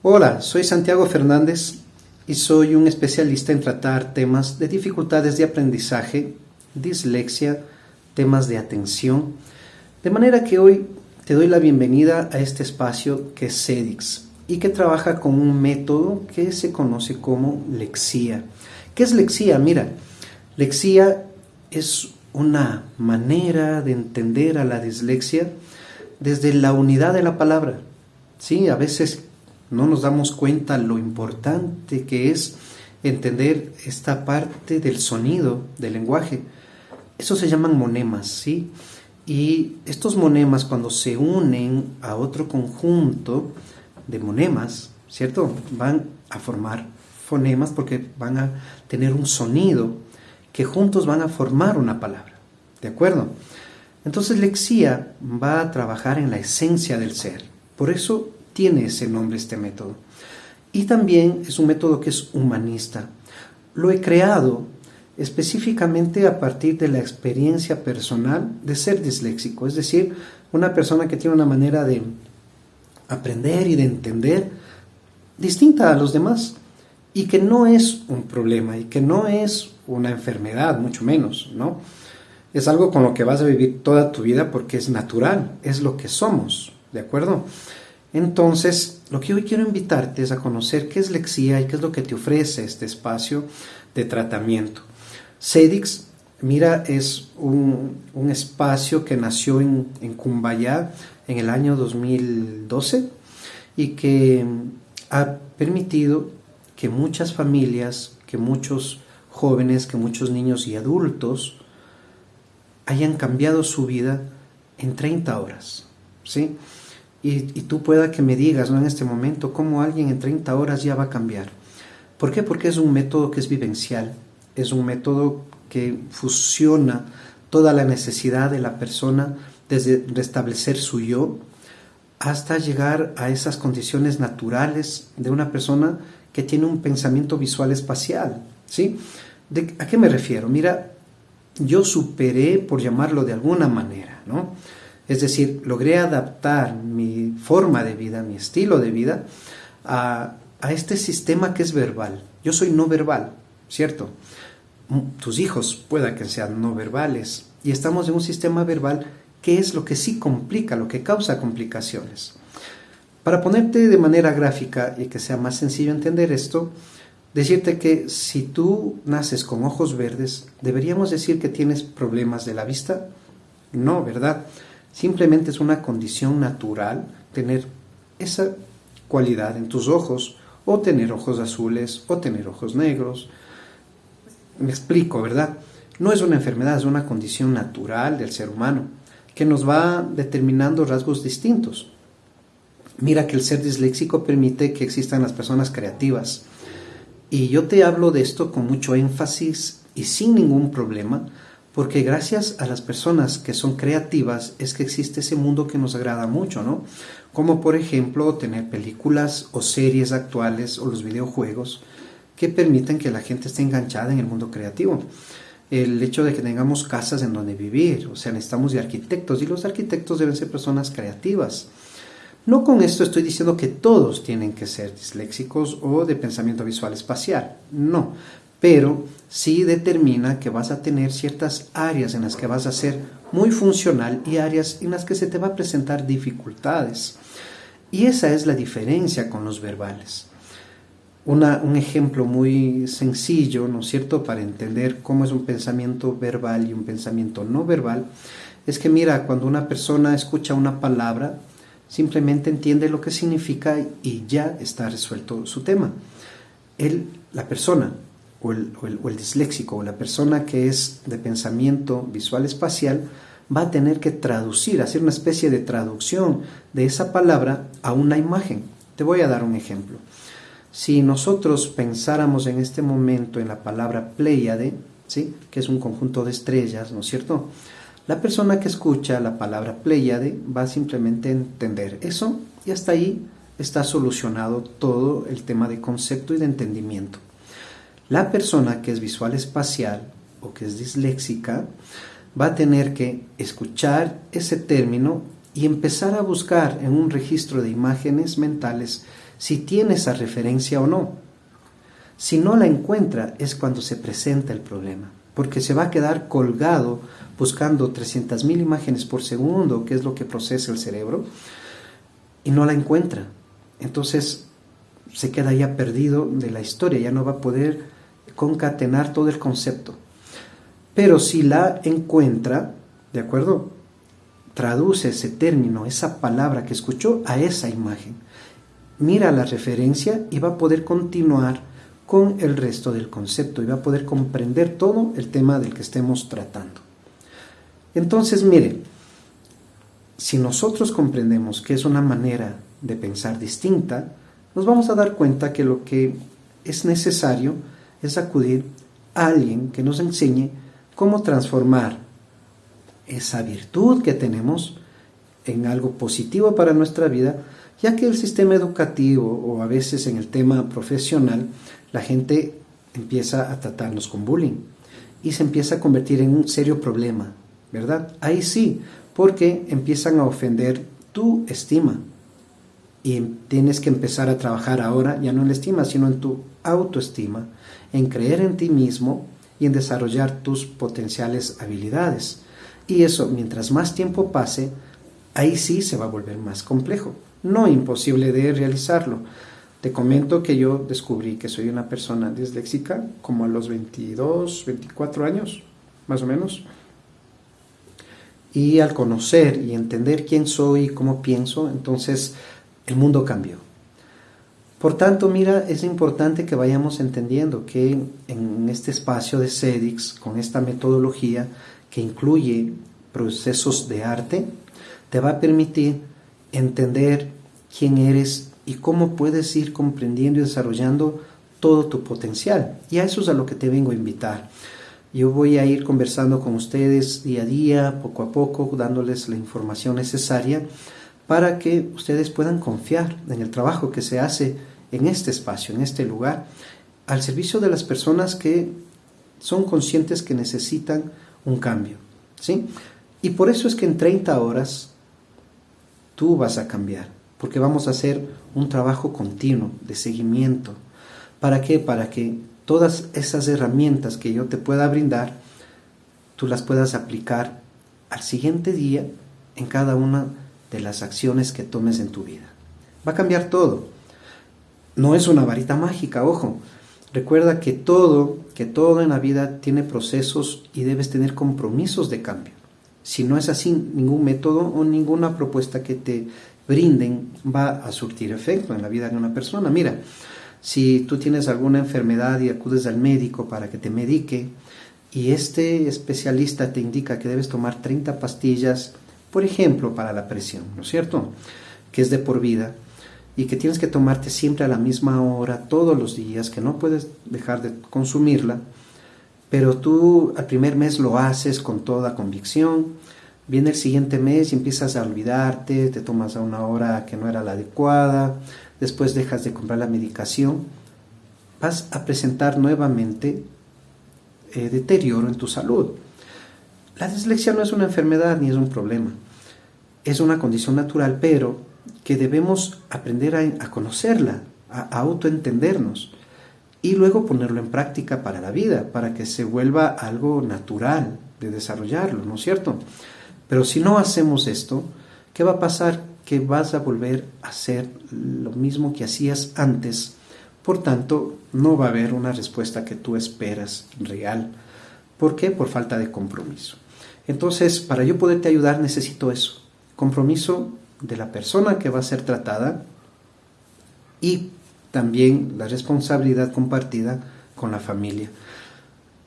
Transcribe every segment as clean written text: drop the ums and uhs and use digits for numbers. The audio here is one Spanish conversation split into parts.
Hola, soy Santiago Fernández y soy un especialista en tratar temas de dificultades de aprendizaje, dislexia, temas de atención. De manera que hoy te doy la bienvenida a este espacio que es CEDIX y que trabaja con un método que se conoce como lexía. ¿Qué es lexía? Mira, lexía es una manera de entender a la dislexia desde la unidad de la palabra. Sí, a veces no nos damos cuenta lo importante que es entender esta parte del sonido, del lenguaje. Eso se llaman monemas, ¿sí? Y estos monemas, cuando se unen a otro conjunto de monemas, ¿cierto? Van a formar fonemas porque van a tener un sonido que juntos van a formar una palabra, ¿de acuerdo? Entonces lexía va a trabajar en la esencia del ser. Por eso tiene ese nombre este método. Y también es un método que es humanista. Lo he creado específicamente a partir de la experiencia personal de ser disléxico, es decir, una persona que tiene una manera de aprender y de entender distinta a los demás y que no es un problema y que no es una enfermedad, mucho menos, ¿no? Es algo con lo que vas a vivir toda tu vida porque es natural, es lo que somos, ¿de acuerdo? Entonces, lo que hoy quiero invitarte es a conocer qué es lexía y qué es lo que te ofrece este espacio de tratamiento. CEDIX, mira, es un espacio que nació en Cumbayá en el año 2012 y que ha permitido que muchas familias, que muchos jóvenes, que muchos niños y adultos hayan cambiado su vida en 30 horas, ¿sí? Y tú pueda que me digas, ¿no?, en este momento, cómo alguien en 30 horas ya va a cambiar. ¿Por qué? Porque es un método que es vivencial, es un método que fusiona toda la necesidad de la persona desde restablecer su yo hasta llegar a esas condiciones naturales de una persona que tiene un pensamiento visual espacial, ¿sí? ¿A qué me refiero? Mira, yo superé, por llamarlo de alguna manera, ¿no? Es decir, logré adaptar mi forma de vida, mi estilo de vida, a este sistema que es verbal. Yo soy no verbal, ¿cierto? Tus hijos pueda que sean no verbales y estamos en un sistema verbal que es lo que sí complica, lo que causa complicaciones. Para ponerte de manera gráfica y que sea más sencillo entender esto, decirte que si tú naces con ojos verdes, ¿deberíamos decir que tienes problemas de la vista? No, ¿verdad? Simplemente es una condición natural tener esa cualidad en tus ojos, o tener ojos azules, o tener ojos negros. Me explico, ¿verdad? No es una enfermedad, es una condición natural del ser humano, que nos va determinando rasgos distintos. Mira que el ser disléxico permite que existan las personas creativas. Y yo te hablo de esto con mucho énfasis y sin ningún problema, porque gracias a las personas que son creativas es que existe ese mundo que nos agrada mucho, ¿no? Como por ejemplo tener películas o series actuales o los videojuegos que permiten que la gente esté enganchada en el mundo creativo. El hecho de que tengamos casas en donde vivir, o sea, necesitamos de arquitectos y los arquitectos deben ser personas creativas. No con esto estoy diciendo que todos tienen que ser disléxicos o de pensamiento visual espacial, no, pero sí determina que vas a tener ciertas áreas en las que vas a ser muy funcional y áreas en las que se te va a presentar dificultades. Y esa es la diferencia con los verbales. Un ejemplo muy sencillo, ¿no es cierto?, para entender cómo es un pensamiento verbal y un pensamiento no verbal, es que mira, cuando una persona escucha una palabra, simplemente entiende lo que significa y ya está resuelto su tema. La persona o el disléxico o la persona que es de pensamiento visual espacial va a tener que traducir, hacer una especie de traducción de esa palabra a una imagen. Te voy a dar un ejemplo. Si nosotros pensáramos en este momento en la palabra Pléyade, ¿sí?, que es un conjunto de estrellas, ¿no es cierto?, la persona que escucha la palabra Pléyade va simplemente a entender eso y hasta ahí está solucionado todo el tema de concepto y de entendimiento. La persona que es visual espacial o que es disléxica va a tener que escuchar ese término y empezar a buscar en un registro de imágenes mentales si tiene esa referencia o no. Si no la encuentra es cuando se presenta el problema, porque se va a quedar colgado buscando 300.000 imágenes por segundo, que es lo que procesa el cerebro, y no la encuentra. Entonces se queda ya perdido de la historia, ya no va a poder concatenar todo el concepto. Pero si la encuentra, ¿de acuerdo? Traduce ese término, esa palabra que escuchó a esa imagen. Mira la referencia y va a poder continuar con el resto del concepto y va a poder comprender todo el tema del que estemos tratando. Entonces, mire, si nosotros comprendemos que es una manera de pensar distinta, nos vamos a dar cuenta que lo que es necesario es acudir a alguien que nos enseñe cómo transformar esa virtud que tenemos en algo positivo para nuestra vida, ya que el sistema educativo o a veces en el tema profesional, la gente empieza a tratarnos con bullying y se empieza a convertir en un serio problema, ¿verdad? Ahí sí, porque empiezan a ofender tu estima y tienes que empezar a trabajar ahora ya no en la estima, sino en tu autoestima, en creer en ti mismo y en desarrollar tus potenciales habilidades. Y eso, mientras más tiempo pase, ahí sí se va a volver más complejo. No imposible de realizarlo. Te comento que yo descubrí que soy una persona disléxica como a los 22, 24 años, más o menos. Y al conocer y entender quién soy y cómo pienso, entonces el mundo cambió. Por tanto, mira, es importante que vayamos entendiendo que en este espacio de CEDIX, con esta metodología que incluye procesos de arte, te va a permitir entender quién eres y cómo puedes ir comprendiendo y desarrollando todo tu potencial. Y a eso es a lo que te vengo a invitar. Yo voy a ir conversando con ustedes día a día, poco a poco, dándoles la información necesaria para que ustedes puedan confiar en el trabajo que se hace en este espacio, en este lugar, al servicio de las personas que son conscientes que necesitan un cambio, ¿sí? Y por eso es que en 30 horas tú vas a cambiar, porque vamos a hacer un trabajo continuo de seguimiento. ¿Para qué? Para que todas esas herramientas que yo te pueda brindar, tú las puedas aplicar al siguiente día en cada una de las acciones que tomes en tu vida. Va a cambiar todo. No es una varita mágica, ojo. Recuerda que todo en la vida tiene procesos y debes tener compromisos de cambio. Si no es así, ningún método o ninguna propuesta que te brinden va a surtir efecto en la vida de una persona. Mira, si tú tienes alguna enfermedad y acudes al médico para que te medique y este especialista te indica que debes tomar 30 pastillas, por ejemplo, para la presión, ¿no es cierto?, que es de por vida y que tienes que tomarte siempre a la misma hora, todos los días, que no puedes dejar de consumirla, pero tú al primer mes lo haces con toda convicción, viene el siguiente mes y empiezas a olvidarte, te tomas a una hora que no era la adecuada, después dejas de comprar la medicación, vas a presentar nuevamente deterioro en tu salud. La dislexia no es una enfermedad ni es un problema, es una condición natural, pero que debemos aprender a conocerla, a autoentendernos y luego ponerlo en práctica para la vida, para que se vuelva algo natural de desarrollarlo, ¿no es cierto? Pero si no hacemos esto, ¿qué va a pasar? Que vas a volver a hacer lo mismo que hacías antes. Por tanto, no va a haber una respuesta que tú esperas real. ¿Por qué? Por falta de compromiso. Entonces, para yo poderte ayudar necesito eso, compromiso de la persona que va a ser tratada y también la responsabilidad compartida con la familia.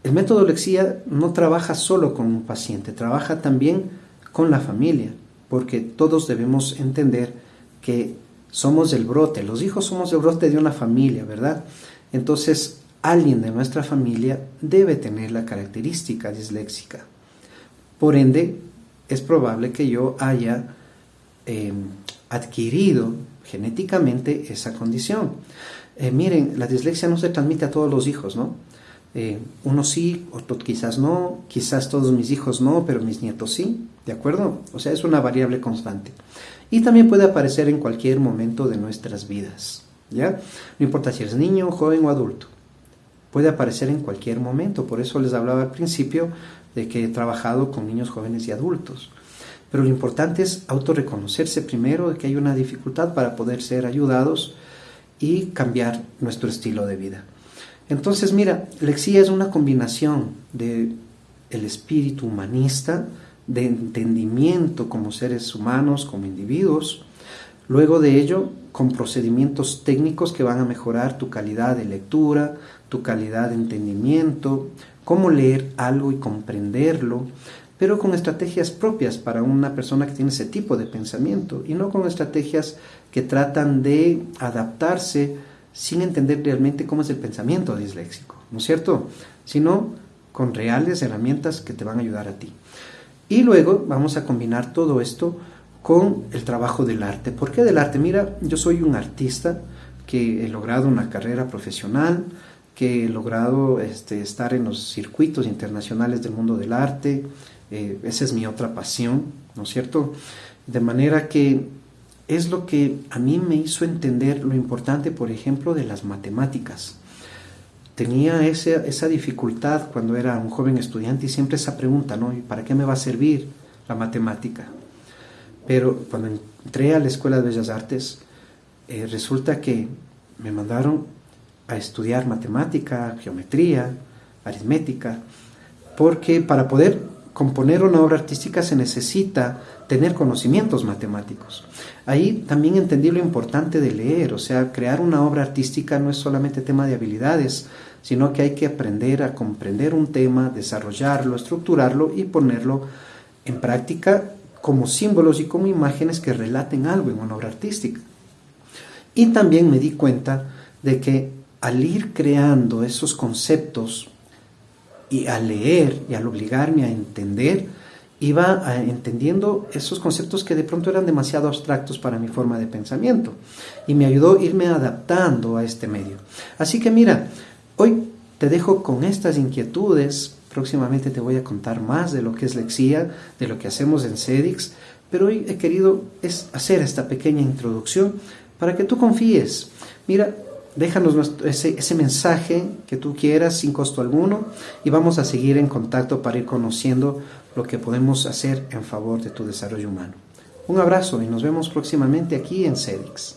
El método Lexía no trabaja solo con un paciente, trabaja también con la familia, porque todos debemos entender que somos el brote, los hijos somos el brote de una familia, ¿verdad? Entonces, alguien de nuestra familia debe tener la característica disléxica. Por ende, es probable que yo haya adquirido genéticamente esa condición. Miren, la dislexia no se transmite a todos los hijos, ¿no? Unos sí, otros quizás no, quizás todos mis hijos no, pero mis nietos sí, ¿de acuerdo? O sea, es una variable constante. Y también puede aparecer en cualquier momento de nuestras vidas, ¿ya? No importa si eres niño, joven o adulto. Puede aparecer en cualquier momento. Por eso les hablaba al principio de que he trabajado con niños, jóvenes y adultos. Pero lo importante es autorreconocerse primero de que hay una dificultad para poder ser ayudados y cambiar nuestro estilo de vida. Entonces, mira, Lexía es una combinación de el espíritu humanista, de entendimiento como seres humanos, como individuos. Luego de ello, con procedimientos técnicos que van a mejorar tu calidad de lectura, tu calidad de entendimiento, cómo leer algo y comprenderlo, pero con estrategias propias para una persona que tiene ese tipo de pensamiento y no con estrategias que tratan de adaptarse sin entender realmente cómo es el pensamiento disléxico, ¿no es cierto? Sino con reales herramientas que te van a ayudar a ti. Y luego vamos a combinar todo esto con el trabajo del arte. ¿Por qué del arte? Mira, yo soy un artista que he logrado una carrera profesional, que he logrado estar en los circuitos internacionales del mundo del arte. Esa es mi otra pasión, ¿no es cierto? De manera que es lo que a mí me hizo entender lo importante, por ejemplo, de las matemáticas. Tenía esa dificultad cuando era un joven estudiante y siempre esa pregunta, ¿no? ¿Y para qué me va a servir la matemática? Pero cuando entré a la Escuela de Bellas Artes, resulta que me mandaron a estudiar matemática, geometría, aritmética, porque para poder componer una obra artística se necesita tener conocimientos matemáticos. Ahí también entendí lo importante de leer, o sea, crear una obra artística no es solamente tema de habilidades, sino que hay que aprender a comprender un tema, desarrollarlo, estructurarlo y ponerlo en práctica como símbolos y como imágenes que relaten algo en una obra artística. Y también me di cuenta de que al ir creando esos conceptos y al leer y al obligarme a entender, iba entendiendo esos conceptos que de pronto eran demasiado abstractos para mi forma de pensamiento y me ayudó a irme adaptando a este medio. Así que mira, hoy te dejo con estas inquietudes. Próximamente te voy a contar más de lo que es Lexía, de lo que hacemos en CEDIX, pero hoy he querido hacer esta pequeña introducción para que tú confíes. Mira, déjanos ese mensaje que tú quieras sin costo alguno y vamos a seguir en contacto para ir conociendo lo que podemos hacer en favor de tu desarrollo humano. Un abrazo y nos vemos próximamente aquí en CEDIX.